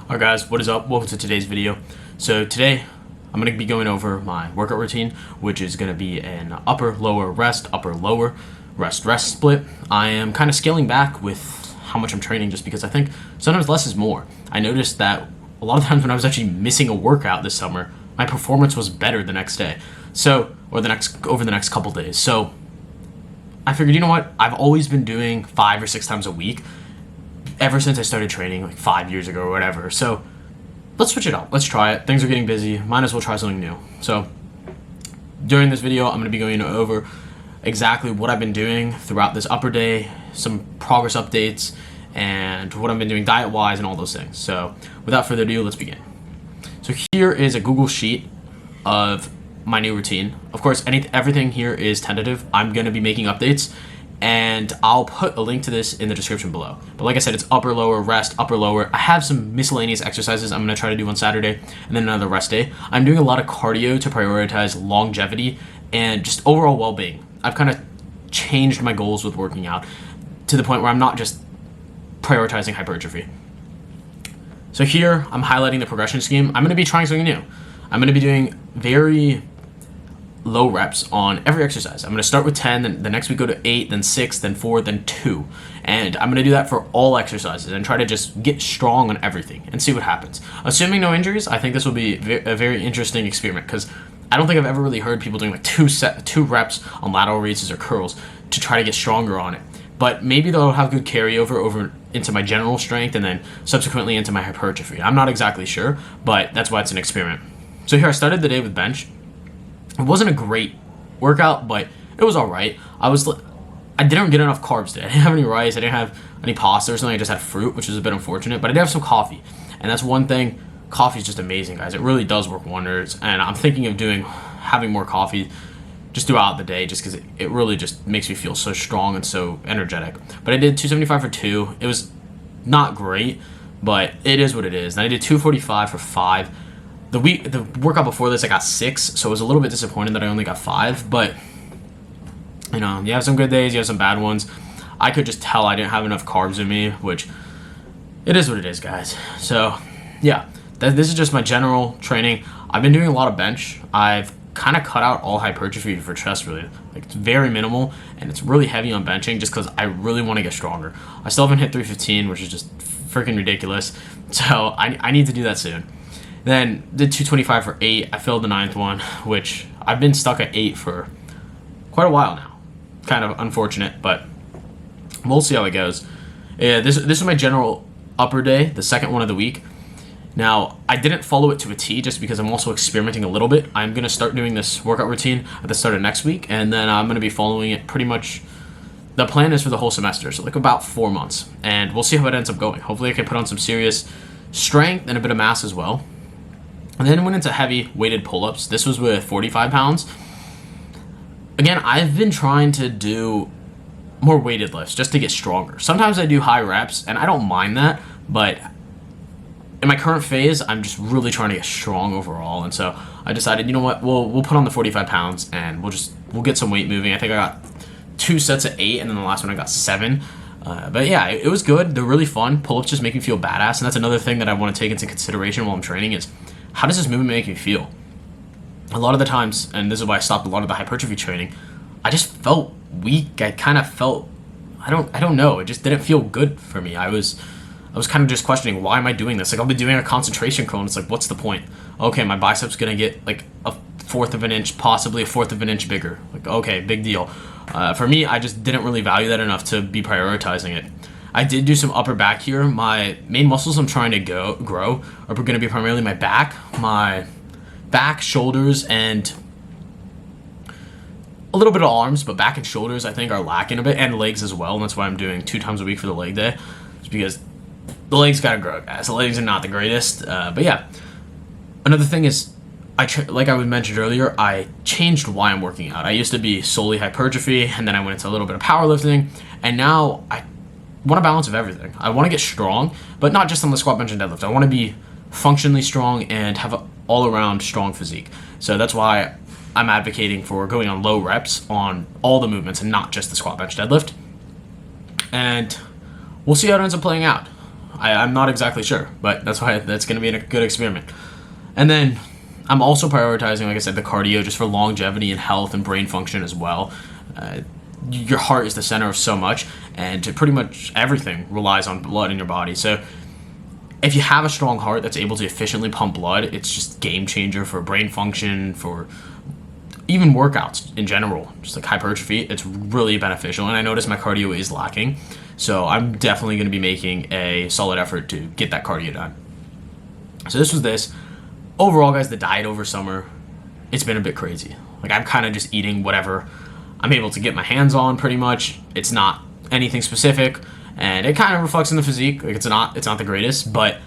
Alright guys, what is up? Welcome to today's video. So today I'm going to be going over my workout routine, which is going to be an upper lower rest, upper lower rest rest split. I am kind of scaling back with how much I'm training just because I think sometimes less is more. I noticed that a lot of times when I was actually missing a workout this summer, my performance was better the next day. So, or over the next couple days. So I figured, you know what? I've always been doing 5 or 6 times a week ever since I started training like 5 years ago or whatever. So let's switch it up. Let's try it. Things are getting busy. Might as well try something new. So during this video, I'm going to be going over exactly what I've been doing throughout this upper day, some progress updates, and what I've been doing diet-wise and all those things. So without further ado, let's begin. So here is a Google Sheet of my new routine. Of course, everything here is tentative. I'm going to be making updates, and I'll put a link to this in the description below. But like I said, it's upper, lower, rest, upper, lower. I have some miscellaneous exercises I'm going to try to do on Saturday, and then another rest day. I'm doing a lot of cardio to prioritize longevity and just overall well-being. I've kind of changed my goals with working out to the point where I'm not just prioritizing hypertrophy. So here, I'm highlighting the progression scheme. I'm going to be trying something new. I'm going to be doing very low reps on every exercise. I'm going to start with 10, then the next week go to 8, then 6, then 4, then 2. And I'm going to do that for all exercises and try to just get strong on everything and see what happens. Assuming no injuries, I think this will be a very interesting experiment because I don't think I've ever really heard people doing like 2 reps on lateral raises or curls to try to get stronger on it. But maybe they'll have good carryover over into my general strength and then subsequently into my hypertrophy. I'm not exactly sure, but that's why it's an experiment. So here I started the day with bench. It wasn't a great workout, but it was all right. I didn't get enough carbs today. I didn't have any rice. I didn't have any pasta or something. I just had fruit, which was a bit unfortunate. But I did have some coffee, and that's one thing. Coffee is just amazing, guys. It really does work wonders, and I'm thinking of having more coffee just throughout the day, just because it really just makes me feel so strong and so energetic. But I did 275 for 2. It was not great, but it is what it is. And I did 245 for 5. The workout before this, I got 6, so it was a little bit disappointed that I only got 5, but, you know, you have some good days, you have some bad ones. I could just tell I didn't have enough carbs in me, which, it is what it is, guys. So, yeah, this is just my general training. I've been doing a lot of bench. I've kind of cut out all hypertrophy for chest, really. Like, it's very minimal, and it's really heavy on benching just because I really want to get stronger. I still haven't hit 315, which is just freaking ridiculous, so I need to do that soon. Then did 225 for 8. I failed the 9th one, which I've been stuck at 8 for quite a while now. Kind of unfortunate, but we'll see how it goes. Yeah, this is my general upper day, the second one of the week. Now, I didn't follow it to a T just because I'm also experimenting a little bit. I'm going to start doing this workout routine at the start of next week, and then I'm going to be following it pretty much. The plan is for the whole semester, so like about 4 months, and we'll see how it ends up going. Hopefully I can put on some serious strength and a bit of mass as well. And then went into heavy weighted pull-ups. This was with 45 pounds. Again, I've been trying to do more weighted lifts just to get stronger. Sometimes I do high reps, and I don't mind that, but in my current phase, I'm just really trying to get strong overall. And so I decided, you know what, we'll put on the 45 pounds, and we'll get some weight moving. I think I got 2 sets of 8, and then the last one I got 7. But yeah, it was good. They're really fun. Pull-ups just make me feel badass, and that's another thing that I want to take into consideration while I'm training is, how does this movement make me feel? A lot of the times, and this is why I stopped a lot of the hypertrophy training, I just felt weak. I kind of felt, I don't know, it just didn't feel good for me. I was kind of just questioning, why am I doing this? Like, I'll be doing a concentration curl, and it's like, what's the point? Okay, my bicep's gonna get like a 1/4 of an inch, possibly a 1/4 of an inch bigger. Like, okay, big deal. For me, I just didn't really value that enough to be prioritizing it. I did do some upper back here. My main muscles I'm trying to grow are going to be primarily my back, shoulders, and a little bit of arms, but back and shoulders I think are lacking a bit, and legs as well, and that's why I'm doing 2 times a week for the leg day. It's because the legs gotta grow, guys. The legs are not the greatest, but yeah. Another thing is, like I mentioned earlier, I changed why I'm working out. I used to be solely hypertrophy, and then I went into a little bit of powerlifting, and now I want a balance of everything. I want to get strong, but not just on the squat, bench, and deadlift. I want to be functionally strong and have an all-around strong physique. So that's why I'm advocating for going on low reps on all the movements and not just the squat, bench, deadlift. And we'll see how it ends up playing out. I'm not exactly sure, but that's why that's going to be a good experiment. And then I'm also prioritizing, like I said, the cardio just for longevity and health and brain function as well. Your heart is the center of so much, and pretty much everything relies on blood in your body. So if you have a strong heart that's able to efficiently pump blood, it's just game changer for brain function, for even workouts in general, just like hypertrophy. It's really beneficial, and I notice my cardio is lacking, so I'm definitely going to be making a solid effort to get that cardio done. So this was this. Overall, guys, the diet over summer, it's been a bit crazy. Like, I'm kind of just eating whatever I'm able to get my hands on, pretty much. It's not anything specific, and it kind of reflects in the physique. Like, it's not the greatest, but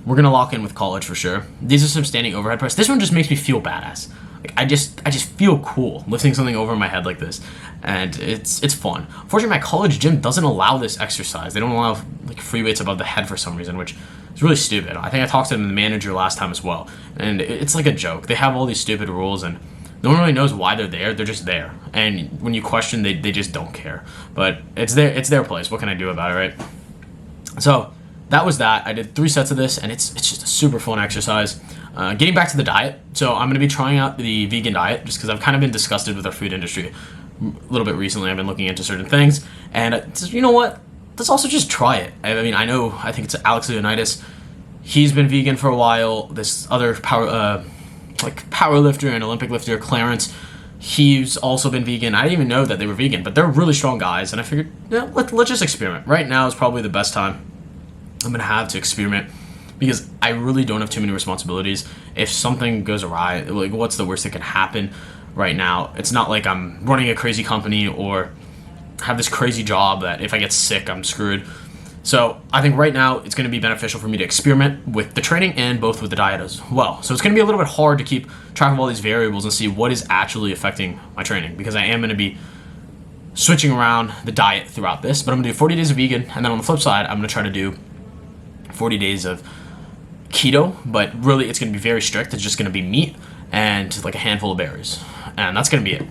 we're gonna lock in with college for sure. These are some standing overhead press. This one just makes me feel badass. Like, I just feel cool lifting something over my head like this, and it's fun. Unfortunately, my college gym doesn't allow this exercise. They don't allow like free weights above the head for some reason, which is really stupid. I think I talked to the manager last time as well, and it's like a joke. They have all these stupid rules, and no one really knows why they're there. They're just there, and when you question, they just don't care. But it's their place. What can I do about it, right? So that was that. I did 3 sets of this, and it's just a super fun exercise. Getting back to the diet, so I'm going to be trying out the vegan diet just because I've kind of been disgusted with our food industry a little bit recently. I've been looking into certain things, and you know what? Let's also just try it. I mean, I think it's Alex Leonidas. He's been vegan for a while. This other power lifter and Olympic lifter, Clarence, he's also been vegan. I didn't even know that they were vegan, but they're really strong guys, and I figured, let's just experiment. Right now is probably the best time I'm going to have to experiment, because I really don't have too many responsibilities. If something goes awry, like, what's the worst that can happen right now? It's not like I'm running a crazy company or have this crazy job that if I get sick, I'm screwed. So I think right now it's going to be beneficial for me to experiment with the training and both with the diet as well. So it's going to be a little bit hard to keep track of all these variables and see what is actually affecting my training, because I am going to be switching around the diet throughout this. But I'm going to do 40 days of vegan, and then on the flip side, I'm going to try to do 40 days of keto, but really it's going to be very strict. It's just going to be meat and like a handful of berries, and that's going to be it.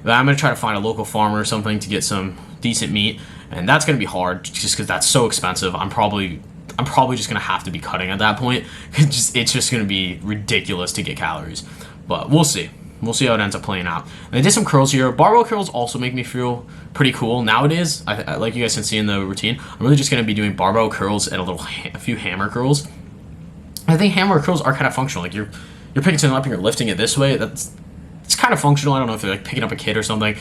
But I'm going to try to find a local farmer or something to get some decent meat, and that's going to be hard just because that's so expensive. I'm probably just going to have to be cutting at that point. It's just going to be ridiculous to get calories, but we'll see. We'll see how it ends up playing out. And I did some curls here. Barbell curls also make me feel pretty cool nowadays. I like you guys can see in the routine, I'm really just going to be doing barbell curls and a few hammer curls. I think hammer curls are kind of functional. Like, you're picking something up and you're lifting it this way. It's kind of functional. I don't know if they're like picking up a kid or something.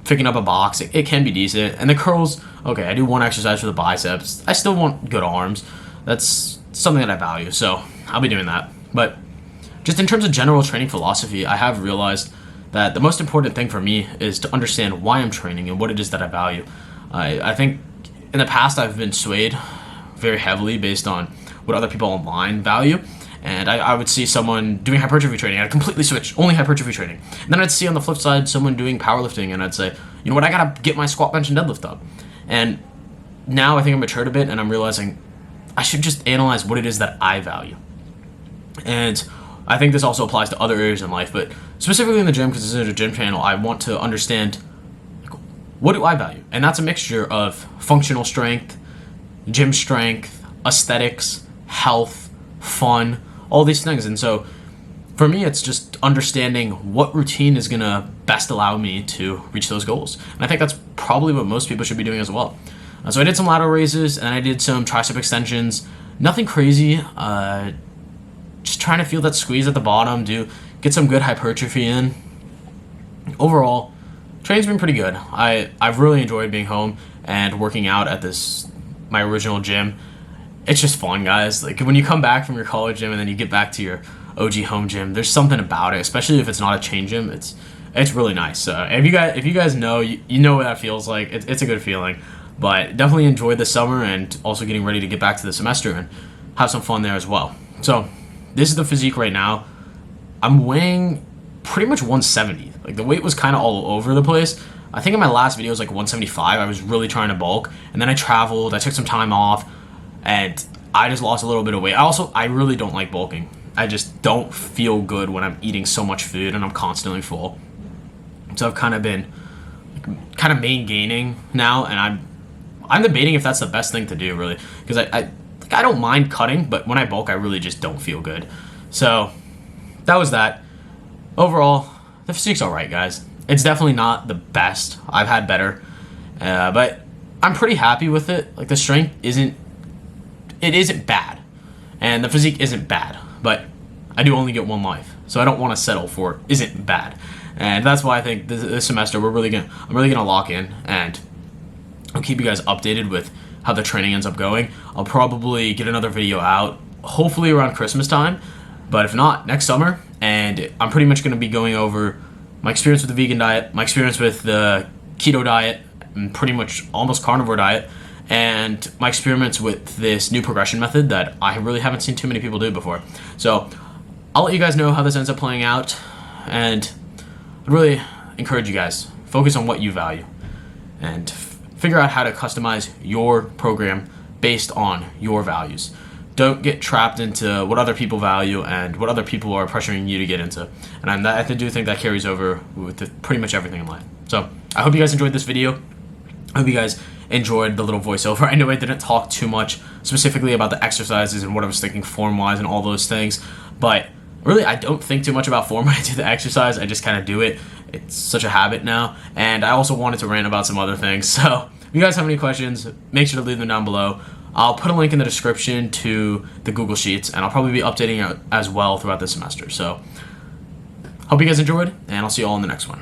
Picking up a box, it can be decent. And the curls, okay, I do one exercise for the biceps. I still want good arms. That's something that I value, so I'll be doing that. But just in terms of general training philosophy, I have realized that the most important thing for me is to understand why I'm training and what it is that I value. I think in the past I've been swayed very heavily based on what other people online value. And I would see someone doing hypertrophy training, I'd completely switch, only hypertrophy training. And then I'd see on the flip side someone doing powerlifting, and I'd say, you know what, I gotta get my squat, bench, and deadlift up. And now I think I'm matured a bit, and I'm realizing I should just analyze what it is that I value. And I think this also applies to other areas in life, but specifically in the gym, because this is a gym channel, I want to understand, like, what do I value? And that's a mixture of functional strength, gym strength, aesthetics, health, fun, all these things. And so for me, it's just understanding what routine is going to best allow me to reach those goals. And I think that's probably what most people should be doing as well. So I did some lateral raises, and I did some tricep extensions. Nothing crazy. Just trying to feel that squeeze at the bottom, get some good hypertrophy in. Overall, training's been pretty good. I've really enjoyed being home and working out at my original gym. It's just fun, guys. Like, when you come back from your college gym and then you get back to your OG home gym, there's something about it, especially if it's not a chain gym. It's really nice. If you guys know, you know what that feels like. It's a good feeling. But definitely enjoy the summer, and also getting ready to get back to the semester and have some fun there as well. So this is the physique right now. I'm weighing pretty much 170. Like, the weight was kind of all over the place. I think in my last video it was like 175. I was really trying to bulk, and then I traveled. I took some time off, and I just lost a little bit of weight. I really don't like bulking. I just don't feel good when I'm eating so much food and I'm constantly full. So I've kind of been main gaining now, and I'm debating if that's the best thing to do, really, because I don't mind cutting, but when I bulk, I really just don't feel good. So that was that. Overall, the physique's all right, guys. It's definitely not the best. I've had better, but I'm pretty happy with it. Like, the strength isn't bad, and the physique isn't bad, but I do only get one life, so I don't want to settle for isn't bad. And that's why I think this semester I'm really gonna lock in, and I'll keep you guys updated with how the training ends up going. I'll probably get another video out, hopefully around Christmas time, but if not, next summer. And I'm pretty much gonna be going over my experience with the vegan diet, my experience with the keto diet, and pretty much almost carnivore diet, and my experiments with this new progression method that I really haven't seen too many people do before. So I'll let you guys know how this ends up playing out, and I'd really encourage you guys, focus on what you value, and figure out how to customize your program based on your values. Don't get trapped into what other people value and what other people are pressuring you to get into. And I do think that carries over with pretty much everything in life. So I hope you guys enjoyed this video. I hope you guys enjoyed the little voiceover. I know I didn't talk too much specifically about the exercises and what I was thinking form-wise and all those things, but really I don't think too much about form when I do the exercise. I just kind of do it. It's such a habit now. And I also wanted to rant about some other things. So if you guys have any questions, make sure to leave them down below. I'll put a link in the description to the Google Sheets, and I'll probably be updating it as well throughout the semester. So hope you guys enjoyed, and I'll see you all in the next one.